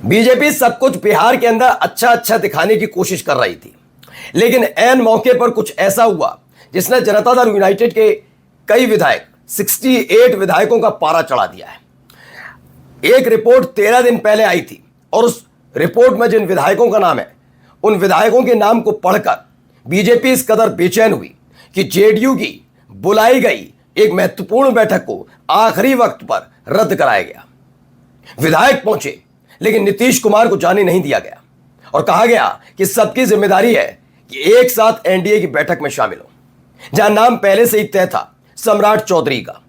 BJP सब कुछ बिहार के अंदर अच्छा अच्छा दिखाने की कोशिश कर रही थी, लेकिन ऐन मौके पर कुछ ऐसा हुआ जिसने जनता दल यूनाइटेड के कई विधायक 68 विधायकों का पारा चढ़ा दिया है। एक रिपोर्ट 13 दिन पहले आई थी और उस रिपोर्ट में जिन विधायकों का नाम है, उन विधायकों के नाम को पढ़कर बीजेपी इस कदर बेचैन हुई कि जेडीयू की बुलाई गई एक महत्वपूर्ण बैठक को आखिरी वक्त पर रद्द कराया गया। विधायक पहुंचे लेकिन नीतीश कुमार को जाने नहीं दिया गया और कहा गया कि सबकी जिम्मेदारी है कि एक साथ एनडीए की बैठक में शामिल हो, जहां नाम पहले से ही तय था सम्राट चौधरी का।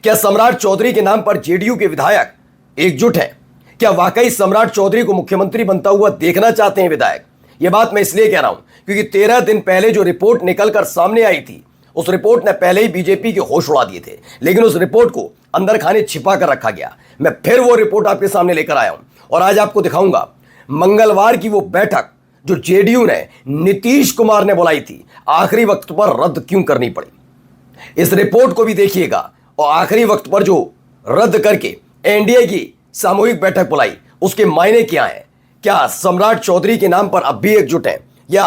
क्या सम्राट चौधरी के नाम पर जेडीयू के विधायक एकजुट हैं? क्या वाकई सम्राट चौधरी को मुख्यमंत्री बनता हुआ देखना चाहते हैं विधायक? यह बात मैं इसलिए कह रहा हूं क्योंकि 13 दिन पहले जो रिपोर्ट निकलकर सामने आई थी, उस रिपोर्ट ने पहले ही बीजेपी के होश उड़ा दिए थे, लेकिन उस रिपोर्ट को अंदर खाने छिपा कर रखा गया। मैं फिर वो रिपोर्ट आपके सामने लेकर आया हूं और आज आपको दिखाऊंगा मंगलवार की वो बैठक जो जेडीयू ने नीतीश कुमार ने बुलाई थी, आखिरी वक्त पर रद्द क्यों करनी पड़ी। इस रिपोर्ट को भी देखिएगा और आखिरी वक्त पर जो रद्द करके एनडीए की सामूहिक बैठक बुलाई, उसके मायने क्या हैं? क्या सम्राट चौधरी के नाम पर अब भी एकजुट हैं या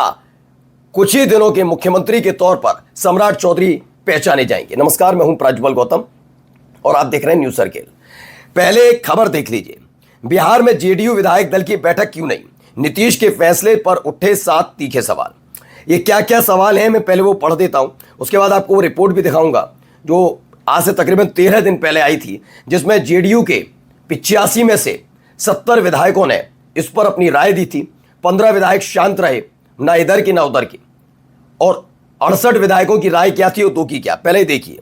कुछ ही दिनों के मुख्यमंत्री के तौर पर सम्राट चौधरी पहचाने जाएंगे? नमस्कार, मैं हूं प्रज्वल गौतम और आप देख रहे हैं न्यूज सर्किल। पहले एक खबर देख लीजिए। बिहार में जेडीयू विधायक दल की बैठक क्यों नहीं? नीतीश के फैसले पर उठे 7 तीखे सवाल। ये क्या क्या सवाल हैं, मैं पहले वो पढ़ देता हूं, उसके बाद आपको वो रिपोर्ट भी दिखाऊंगा जो आज से तकरीबन 13 दिन पहले आई थी, जिसमें जेडीयू के 85 में से 70 विधायकों ने इस पर अपनी राय दी थी। 15 विधायक शांत रहे, ना इधर की ना उधर की, और 68 विधायकों की राय क्या थी और 2 की क्या। पहले देखिए,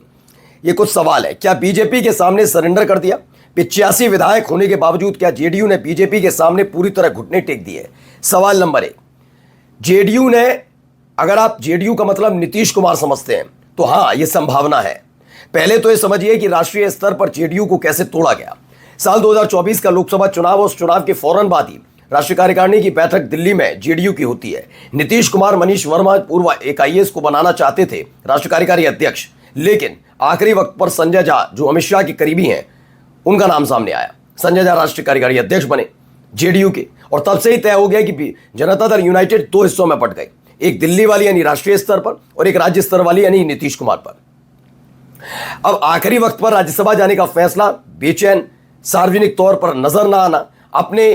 ये कुछ सवाल है। क्या बीजेपी के सामने सरेंडर कर दिया? 85 विधायक होने के बावजूद क्या जेडीयू ने बीजेपी के सामने पूरी तरह घुटने टेक दिए? सवाल नंबर 1, जेडीयू ने, अगर आप जेडीयू का मतलब नीतीश कुमार समझते हैं तो हां, यह संभावना है। पहले तो यह समझिए कि राष्ट्रीय स्तर पर जेडीयू को कैसे तोड़ा गया। साल 2024 का लोकसभा चुनाव, उस चुनाव के फौरन बाद ही राष्ट्रीय कार्यकारिणी की बैठक दिल्ली में जेडीयू की होती है। नीतीश कुमार मनीष वर्मा पूर्व एक आईएएस को बनाना चाहते थे राष्ट्रीय कार्यकारी अध्यक्ष, लेकिन आखिरी वक्त पर संजय झा, जो अमित शाह के करीबी हैं, उनका नाम सामने आया। संजय झा राष्ट्रीय कार्यकारी अध्यक्ष बने जेडीयू के, और तब से ही तय हो गया कि जनता दल यूनाइटेड 2 हिस्सों में बंट गई, एक दिल्ली वाली यानी राष्ट्रीय स्तर पर और एक राज्य स्तर वाली यानी नीतीश कुमार पर। अब आखिरी वक्त पर राज्यसभा जाने का फैसला, बेचैन, सार्वजनिक तौर पर नजर ना आना, अपने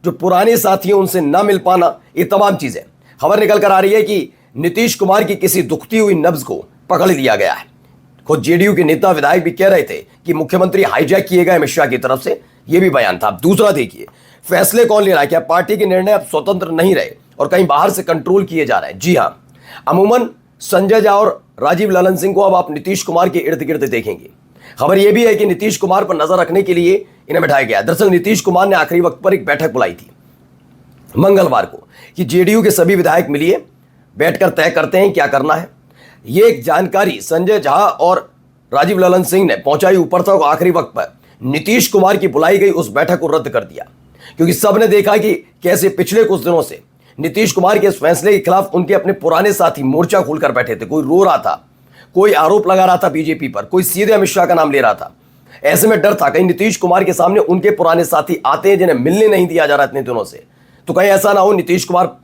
जो पुराने साथी हैं उनसे ना मिल पाना, ये तमाम चीजें। खबर निकल कर आ रही है कि नीतीश कुमार की किसी दुखती हुई नब्ज को पकड़ लिया गया है। खुद जेडीयू के नेता विधायक भी कह रहे थे कि मुख्यमंत्री हाईजैक किए गए अमित शाह की तरफ से, यह भी बयान था। दूसरा देखिए, फैसले कौन ले रहा है? क्या पार्टी के निर्णय अब स्वतंत्र नहीं रहे और कहीं बाहर से कंट्रोल किए जा रहे हैं? जी हां, अमूमन संजय झा और राजीव ललन सिंह को अब आप नीतीश कुमार के इर्द गिर्द देखेंगे। खबर यह भी है कि नीतीश कुमार पर नजर रखने के लिए इन्हें बैठाया गया। दरअसल नीतीश कुमार ने आखिरी वक्त पर एक बैठक बुलाई थी मंगलवार को कि जेडीयू के सभी विधायक मिलिए, बैठकर तय करते हैं क्या करना है। यह एक जानकारी संजय झा और राजीव ललन सिंह ने पहुंचाई ऊपर तक। आखिरी वक्त पर नीतीश कुमार की बुलाई गई उस बैठक को रद्द कर दिया, क्योंकि सबने देखा कि कैसे पिछले कुछ दिनों से नीतीश कुमार के इस फैसले के खिलाफ उनके अपने पुराने साथी मोर्चा खोलकर बैठे थे। कोई रो रहा था, कोई आरोप लगा रहा था बीजेपी पर, कोई सीधे अमित शाह का नाम ले रहा था। ऐसे में डर था कहीं नीतीश कुमार के सामने उनके पुराने साथी आते हैं जिन्हें मिलने नहीं दिया जा रहा इतने दिनों से, तो कहीं ऐसा ना हो नीतीश कुमार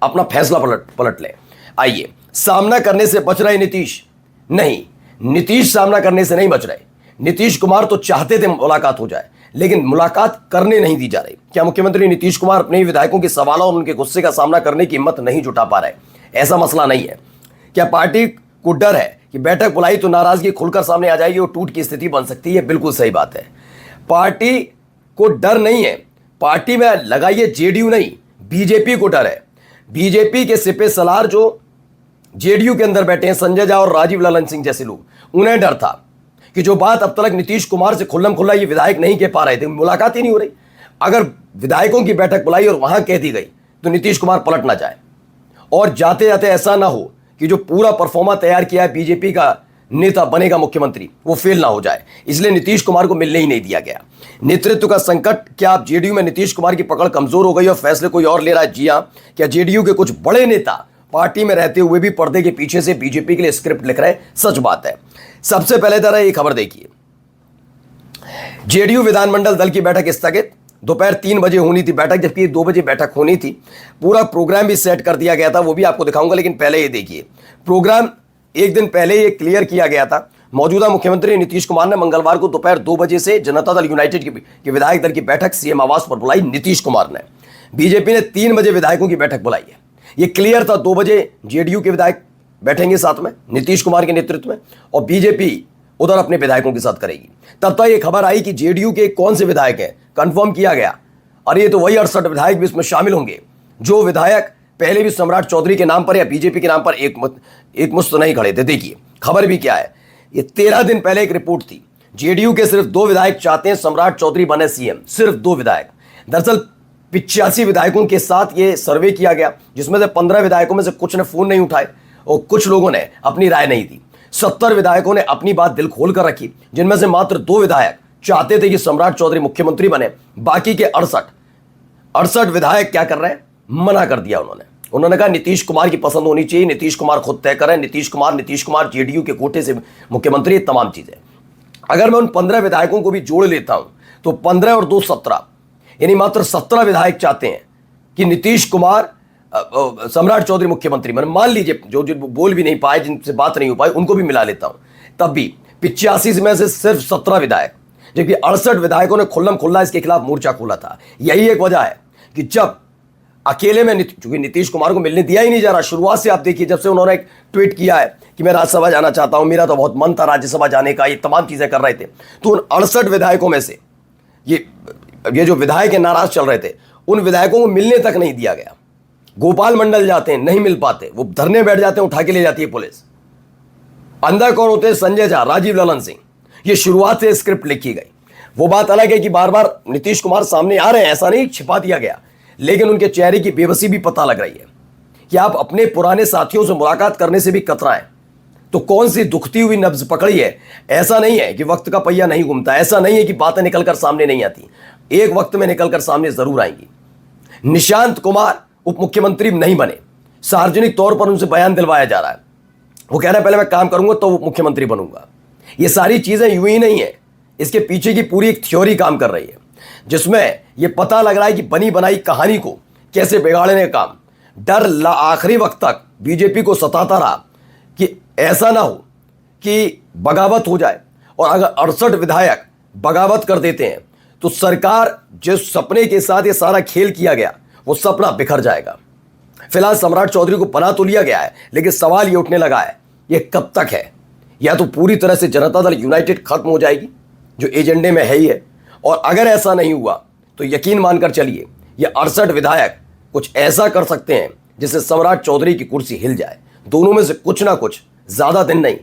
अपना फैसला पलट ले। आइए, सामना करने से बच रहे नीतीश? नहीं, नीतीश सामना करने से नहीं बच रहे। नीतीश कुमार तो चाहते थे मुलाकात हो जाए, लेकिन मुलाकात करने नहीं दी जा रही। क्या मुख्यमंत्री नीतीश कुमार अपने विधायकों के सवालों और उनके गुस्से का सामना करने की हिम्मत नहीं जुटा पा रहे? ऐसा मसला नहीं है। क्या पार्टी को डर है कि बैठक बुलाई तो नाराजगी खुलकर सामने आ जाएगी और टूट की स्थिति बन सकती है? बिल्कुल सही बात है। पार्टी को डर नहीं है, पार्टी में लगाइए जेडीयू नहीं, बीजेपी को डर है। बीजेपी के सिपे सलार जो जेडीयू के अंदर बैठे हैं, संजय झा और राजीव ललन सिंह जैसे लोग, उन्हें डर था कि जो बात अब तक नीतीश कुमार से खुल्लम खुल्ला ये विधायक नहीं कह पा रहे थे, मुलाकात ही नहीं हो रही। अगर विधायकों की बैठक बुलाई और वहां कह दी गई तो नीतीश कुमार पलट ना जाए और जाते जाते ऐसा ना हो कि जो पूरा परफॉर्मा तैयार किया है बीजेपी का नेता बनेगा मुख्यमंत्री, वो फेल ना हो जाए। इसलिए नीतीश कुमार को मिलने ही नहीं दिया गया। नेतृत्व का संकट, क्या आप जेडीयू में नीतीश कुमार की पकड़ कमजोर हो गई और फैसले कोई और ले रहा है? जी हां। क्या जेडीयू के कुछ बड़े नेता पार्टी में रहते हुए भी पर्दे के पीछे से बीजेपी के लिए स्क्रिप्ट लिख रहे हैं? सच बात है। सबसे पहले तरह ये खबर देखिए, जेडीयू विधानमंडल दल की बैठक स्थगित, दोपहर 3 बजे होनी थी बैठक, जबकि ये 2 बजे बैठक होनी थी। पूरा प्रोग्राम भी सेट कर दिया गया था, वो भी आपको दिखाऊंगा, लेकिन पहले ये देखिए प्रोग्राम एक दिन पहले ये क्लियर किया गया था। मौजूदा मुख्यमंत्री नीतीश कुमार ने मंगलवार को दोपहर 2 बजे से जनता दल यूनाइटेड की विधायक दल की बैठक सीएम आवास पर बुलाई नीतीश कुमार ने। बीजेपी ने 3 बजे विधायकों की बैठक बुलाई है। ये क्लियर था 2 बजे जेडीयू के विधायक बैठेंगे साथ में नीतीश कुमार के नेतृत्व में, और बीजेपी उधर अपने विधायकों के साथ करेगी। तब तक ये खबर आई कि जेडीयू के कौन से विधायक हैं, कंफर्म किया गया, अरे ये तो वही 68 विधायक भी इसमें शामिल होंगे जो विधायक पहले भी सम्राट चौधरी के नाम पर या बीजेपी के नाम पर एक मुश्त नहीं खड़े थे। देखिए खबर भी क्या है, ये 13 दिन पहले एक रिपोर्ट थी, जेडीयू के सिर्फ 2 विधायक चाहते हैं सम्राट चौधरी बने सीएम, सिर्फ 2 विधायक। दरअसल 85 विधायकों के साथ ये सर्वे किया गया, जिसमें से 15 विधायकों में से कुछ ने फोन नहीं उठाए और कुछ लोगों ने अपनी राय नहीं दी। 70 विधायकों ने अपनी बात दिल खोल कर रखी, जिनमें से मात्र 2 विधायक चाहते थे कि सम्राट चौधरी मुख्यमंत्री बने। बाकी के 68 विधायक क्या कर रहे हैं, मना कर दिया उन्होंने कहा नीतीश कुमार की पसंद होनी चाहिए, नीतीश कुमार खुद तय करें, नीतीश कुमार जेडीयू के कोटे से मुख्यमंत्री, तमाम चीजें। अगर मैं उन 15 विधायकों को भी जोड़ लेता हूं तो 15 और 2 17, यानी मात्र 17 विधायक चाहते हैं कि नीतीश कुमार सम्राट चौधरी मुख्यमंत्री बने। मान लीजिए जो बोल भी नहीं पाए, जिनसे बात नहीं हो पाई, उनको भी मिला लेता हूं, तब भी 85 में से सिर्फ 17 विधायक, जबकि 68 विधायकों ने खुल्लम खुल्ला इसके खिलाफ मोर्चा खोला था। यही एक वजह है कि जब अकेले में, चूंकि नीतीश कुमार को मिलने दिया ही नहीं जा रहा, शुरुआत से आप देखिए, जब से उन्होंने एक ट्वीट किया है कि मैं राज्यसभा जाना चाहता हूं, मेरा तो बहुत मन था राज्यसभा जाने का, ये तमाम चीजें कर रहे थे, तो उन 68 विधायकों में से ये जो विधायक नाराज चल रहे थे, उन विधायकों को मिलने तक नहीं दिया गया। गोपाल मंडल जाते हैं, नहीं मिल पाते, वो धरने बैठ जाते हैं, उठा के ले जाती है पुलिस। अंदर कौन होते हैं, संजय झा, राजीव ललन सिंह। ये शुरुआत से स्क्रिप्ट लिखी गई। वो बात अलग है कि बार बार नीतीश कुमार सामने आ रहे हैं, ऐसा नहीं छिपा दिया गया, लेकिन उनके चेहरे की बेबसी भी पता लग रही है कि आप अपने पुराने साथियों से मुलाकात करने से भी कतराएं। तो कौन सी दुखती हुई नब्ज पकड़ी है। ऐसा नहीं है कि वक्त का पहिया नहीं घूमता, ऐसा नहीं है कि बातें निकलकर सामने नहीं आती, एक वक्त में निकलकर सामने जरूर आएंगी। निशांत कुमार उप मुख्यमंत्री नहीं बने, सार्वजनिक तौर पर उनसे बयान दिलवाया जा रहा है। वो कह रहे हैं पहले मैं काम करूंगा तो मुख्यमंत्री बनूंगा। ये सारी चीजें यूं ही नहीं है, इसके पीछे की पूरी एक थ्योरी काम कर रही है, जिसमें यह पता लग रहा है कि बनी बनाई कहानी को कैसे बिगाड़ने का काम डर आखिरी वक्त तक बीजेपी को सताता रहा कि ऐसा ना हो कि बगावत हो जाए। और अगर 68 विधायक बगावत कर देते हैं तो सरकार जिस सपने के साथ ये सारा खेल किया गया, वो सपना बिखर जाएगा। फिलहाल सम्राट चौधरी को बना तो लिया गया है, लेकिन सवाल ये उठने लगा है ये कब तक है। या तो पूरी तरह से जनता दल यूनाइटेड खत्म हो जाएगी, जो एजेंडे में है ही है, और अगर ऐसा नहीं हुआ तो यकीन मानकर चलिए ये 68 विधायक कुछ ऐसा कर सकते हैं जिससे सम्राट चौधरी की कुर्सी हिल जाए। दोनों में से कुछ ना कुछ, ज्यादा दिन नहीं,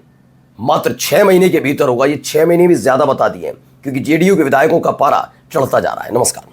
मात्र 6 महीने के भीतर होगा। ये 6 महीने भी ज्यादा बता दिए, क्योंकि जेडीयू के विधायकों का पारा चढ़ता जा रहा है। नमस्कार।